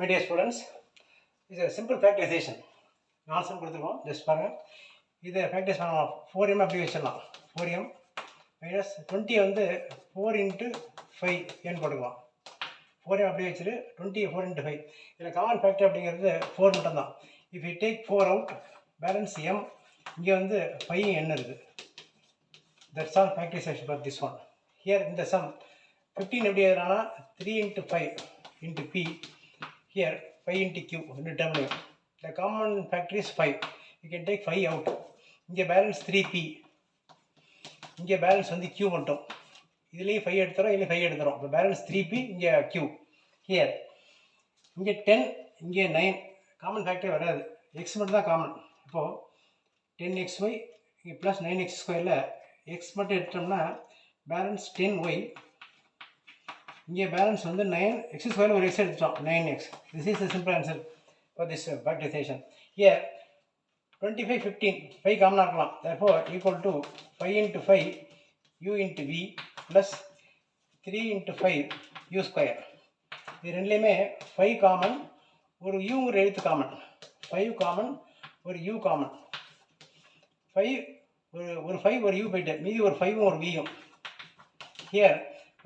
My dear students, this is a simple factorization. Answer கொடுத்துருக்கோம். Just பாருங்கள். இதை factorise பண்ணலாம். 4m அப்படி வச்சிடலாம். 4m மைனஸ் 20 வந்து 4 இன்ட்டு 5 n போட்டுக்கலாம். 4m அப்படி வச்சுட்டு 20 4 இன்ட்டு 5. இதில் காமன் ஃபேக்டர் அப்படிங்கிறது 4 மட்டும்தான். If you take 4 out, balance m, இங்கே வந்து 5 n இருக்குது. That's all factorisation for this one. Here இந்த சம் 15 எப்படி எழுதுனா 3 into 5 into p. Here 5 into q into w. The common factor is 5. You can take 5 out. இங்கே balance 3p. இங்கே balance வந்து q மட்டும். இதுலேயும் 5 எடுத்துகிறோம், இதுலேயும் 5 எடுத்துகிறோம். இப்போ பேலன்ஸ் 3p, இங்கே q. ஹியர் இங்கே 10, இங்கே 9. காமன் ஃபேக்டரே வராது. x மட்டும் தான் காமன். இப்போது 10xy இங்கே ப்ளஸ் 9x ஸ்கொயரில் x மட்டும் எடுத்தோம்னா பேலன்ஸ் 10y. இங்கே பேலன்ஸ் வந்து 9, x ஸ்கொயரில் ஒரு எக்ஸ் எடுத்துட்டோம், 9x. This is the simple answer for this factorisation. Here 25 15 5 காமனாக இருக்கலாம். therefore equal to 5 into 5 u into v plus 3 into 5 u square. இது ரெண்டுலேயுமே 5 காமன், ஒரு யூங்கிற எழுத்து காமன். 5 காமன், ஒரு u காமன். 5 ஒரு 5 ஒரு u போயிட்டு, மீதி ஒரு 5ம் ஒரு vயும். ஹியர்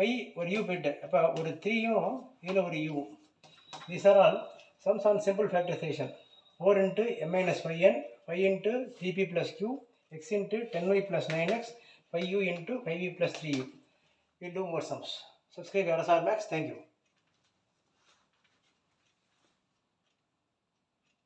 5 ஒரு u போயிட்டு, அப்போ ஒரு 3யும் இதில் ஒரு u. These are all sums on simple factorization. 4 into m minus 5n, 5 into 3p plus q, x into 10y plus 9x, 5u into 5v plus 3u. We'll do more sums. Subscribe RSR Max. Thank you.